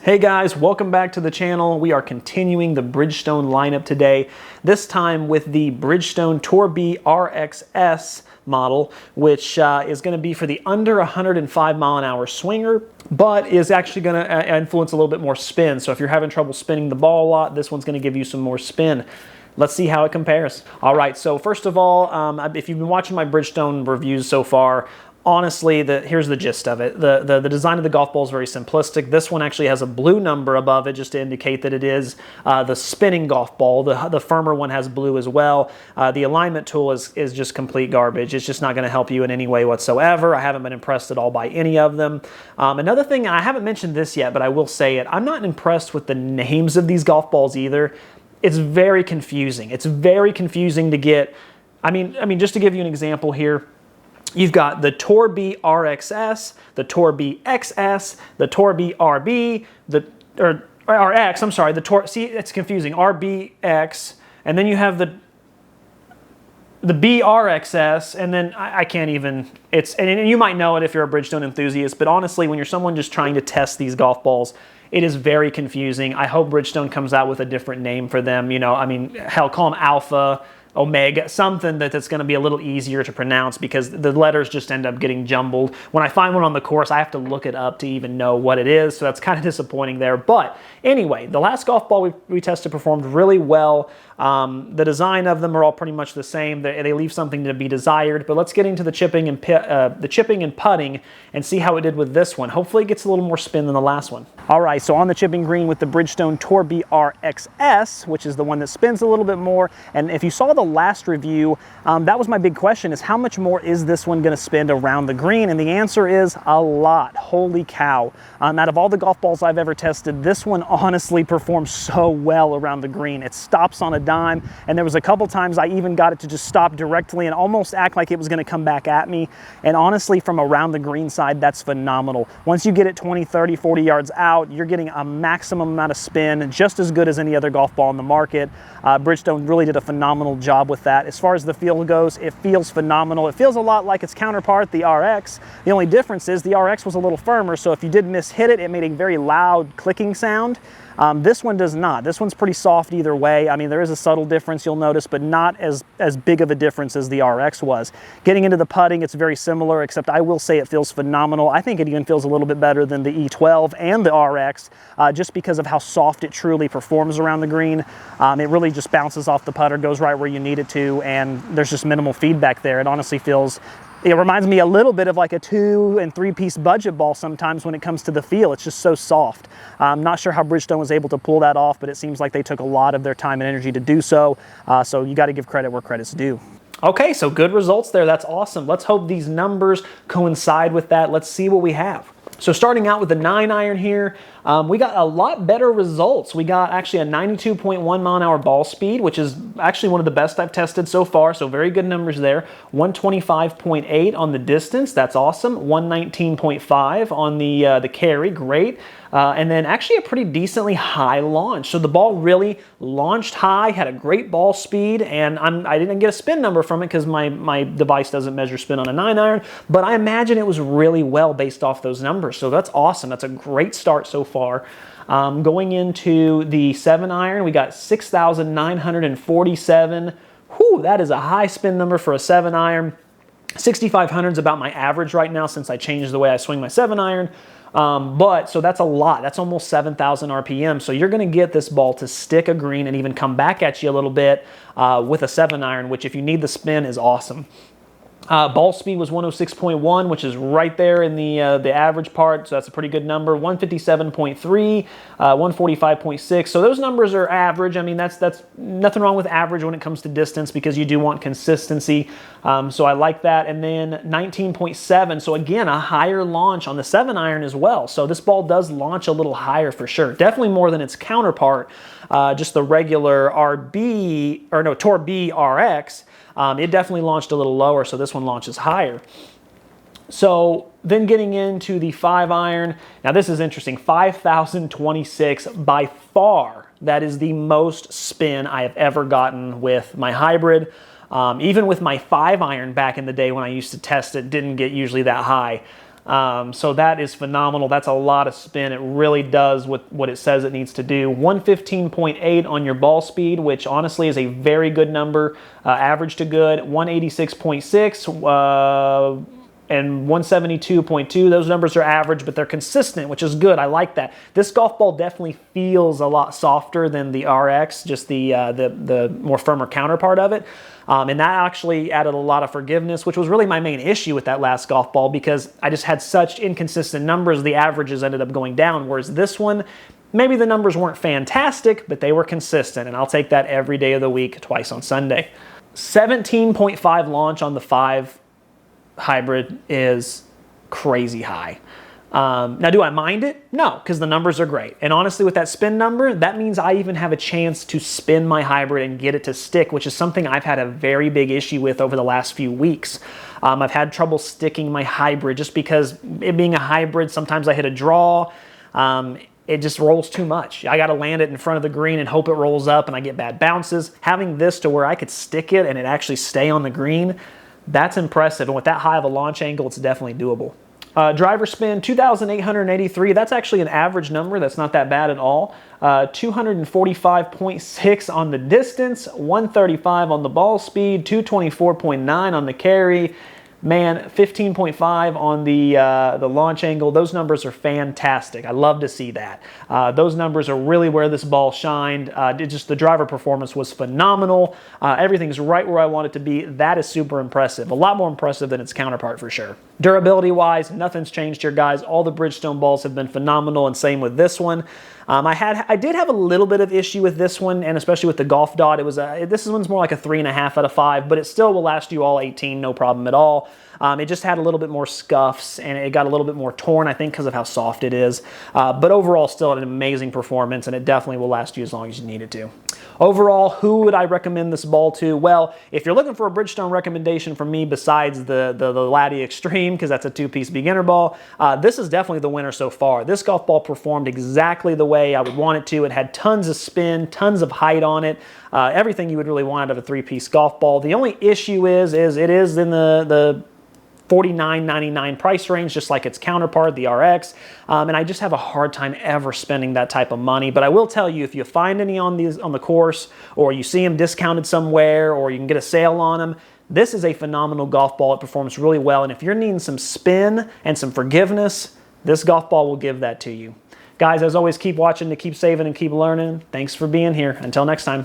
Hey guys, welcome back to the channel. We are continuing the Bridgestone lineup today, this time with the Bridgestone Tour B RXS model, which is going to be for the under 105 mile an hour swinger, but is actually going to influence a little bit more spin. So if you're having trouble spinning the ball a lot, this one's going to give you some more spin. Let's see how it compares. All right, so first of all, if you've been watching my Bridgestone reviews so far, honestly, here's the gist of it. The design of the golf ball is very simplistic. This one actually has a blue number above it just to indicate that it is the spinning golf ball. The firmer one has blue as well. The alignment tool is just complete garbage. It's just not going to help you in any way whatsoever. I haven't been impressed at all by any of them. Another thing, I haven't mentioned this yet, but I will say it. I'm not impressed with the names of these golf balls either. It's very confusing. It's very confusing to get. I mean, just to give you an example here, you've got the Tour B RXS, the Tour B XS, the Tour B RB, RX, I'm sorry, the Tour, see, it's confusing, RBX, and then you have the BRXS, and then I can't even, and you might know it if you're a Bridgestone enthusiast, but honestly, when you're someone just trying to test these golf balls, it is very confusing. I hope Bridgestone comes out with a different name for them. You know, I mean, hell, call them Alpha, Omega, something that's going to be a little easier to pronounce because the letters just end up getting jumbled. When I find one on the course, I have to look it up to even know what it is, so that's kind of disappointing there. But anyway, the last golf ball we tested performed really well. The design of them are all pretty much the same. They leave something to be desired, but let's get into the chipping and putting and see how it did with this one. Hopefully it gets a little more spin than the last one. All right, so on the chipping green with the Bridgestone Tour B RXS, which is the one that spins a little bit more, and if you saw the last review, that was my big question, is how much more is this one going to spin around the green? And the answer is a lot. Holy cow. Out of all the golf balls I've ever tested, this one honestly performs so well around the green. It stops on a dime, and there was a couple times I even got it to just stop directly and almost act like it was going to come back at me. And honestly, from around the green side, that's phenomenal. Once you get it 20, 30, 40 yards out, you're getting a maximum amount of spin, just as good as any other golf ball in the market. Bridgestone really did a phenomenal job with that. As far as the feel goes, it feels phenomenal. It feels a lot like its counterpart, the RX. The only difference is the RX was a little firmer, so if you did miss-hit it, it made a very loud clicking sound. This one does not. This one's pretty soft either way. I mean, there is a subtle difference you'll notice, but not as big of a difference as the RX was. Getting into the putting, it's very similar, except I will say it feels phenomenal. I think it even feels a little bit better than the E12 and the RX, just because of how soft it truly performs around the green. It really just bounces off the putter, goes right where you need it to, and there's just minimal feedback there. It honestly feels, it reminds me a little bit of like a 2- and 3-piece budget ball sometimes when it comes to the feel. It's just so soft. I'm not sure how Bridgestone was able to pull that off, but it seems like they took a lot of their time and energy to do so. So you got to give credit where credit's due. Okay, so good results there. That's awesome. Let's hope these numbers coincide with that. Let's see what we have. So starting out with the 9-iron here, we got a lot better results. We got actually a 92.1 mile an hour ball speed, which is actually one of the best I've tested so far, so very good numbers there. 125.8 on the distance, that's awesome. 119.5 on the carry, great. And then actually a pretty decently high launch. So the ball really launched high, had a great ball speed, and I didn't get a spin number from it because my device doesn't measure spin on a 9-iron, but I imagine it was really well based off those numbers. So that's awesome. That's a great start so far. Going into the 7-iron, we got 6,947. Whew, that is a high spin number for a 7-iron. 6,500 is about my average right now since I changed the way I swing my 7-iron. So that's a lot. That's almost 7,000 RPM. So you're going to get this ball to stick a green and even come back at you a little bit with a 7-iron, which if you need the spin is awesome. Ball speed was 106.1, which is right there in the average part, so that's a pretty good number. 157.3, 145.6. So those numbers are average. I mean, that's nothing wrong with average when it comes to distance because you do want consistency. So I like that. And then 19.7. So again, a higher launch on the 7-iron as well. So this ball does launch a little higher for sure. Definitely more than its counterpart, just the regular Tour B RX. It definitely launched a little lower, so this one launches higher. So then getting into the 5-iron, now this is interesting, 5,026 by far. That is the most spin I have ever gotten with my hybrid. Even with my 5-iron back in the day when I used to test it, didn't get usually that high. So that is phenomenal. That's a lot of spin. It really does what it says it needs to do. 115.8 on your ball speed, which honestly is a very good number, average to good. 186.6 and 172.2. Those numbers are average, but they're consistent, which is good. I like that. This golf ball definitely feels a lot softer than the RX, just the more firmer counterpart of it. And that actually added a lot of forgiveness, which was really my main issue with that last golf ball, because I just had such inconsistent numbers. The averages ended up going down, whereas this one, maybe the numbers weren't fantastic, but they were consistent, and I'll take that every day of the week, twice on Sunday. 17.5 launch on the 5 hybrid is crazy high. Now, do I mind it? No, because the numbers are great. And honestly, with that spin number, that means I even have a chance to spin my hybrid and get it to stick, which is something I've had a very big issue with over the last few weeks. I've had trouble sticking my hybrid just because it being a hybrid, sometimes I hit a draw. It just rolls too much. I got to land it in front of the green and hope it rolls up and I get bad bounces. Having this to where I could stick it and it actually stay on the green, that's impressive. And with that high of a launch angle, it's definitely doable. Driver spin, 2,883. That's actually an average number. That's not that bad at all. 245.6 on the distance, 135 on the ball speed, 224.9 on the carry. Man, 15.5 on the launch angle. Those numbers are fantastic. I love to see that. Those numbers are really where this ball shined. Just the driver performance was phenomenal. Everything's right where I want it to be. That is super impressive. A lot more impressive than its counterpart for sure. Durability-wise, nothing's changed here, guys. All the Bridgestone balls have been phenomenal, and same with this one. I did have a little bit of issue with this one, and especially with the Golf Dot. This one's more like a 3.5 out of 5, but it still will last you all 18, no problem at all. It just had a little bit more scuffs, and it got a little bit more torn, I think, because of how soft it is. But overall, still an amazing performance, and it definitely will last you as long as you need it to. Overall, who would I recommend this ball to? Well, if you're looking for a Bridgestone recommendation from me besides the Laddie Extreme, because that's a 2-piece beginner ball, this is definitely the winner so far. This golf ball performed exactly the way I would want it to. It had tons of spin, tons of height on it, everything you would really want out of a 3-piece golf ball. The only issue is it is in the $49.99 price range, just like its counterpart, the RX, and I just have a hard time ever spending that type of money. But I will tell you, if you find any on the course, or you see them discounted somewhere, or you can get a sale on them, this is a phenomenal golf ball. It performs really well, and if you're needing some spin and some forgiveness, this golf ball will give that to you. Guys, as always, keep watching to keep saving and keep learning. Thanks for being here. Until next time.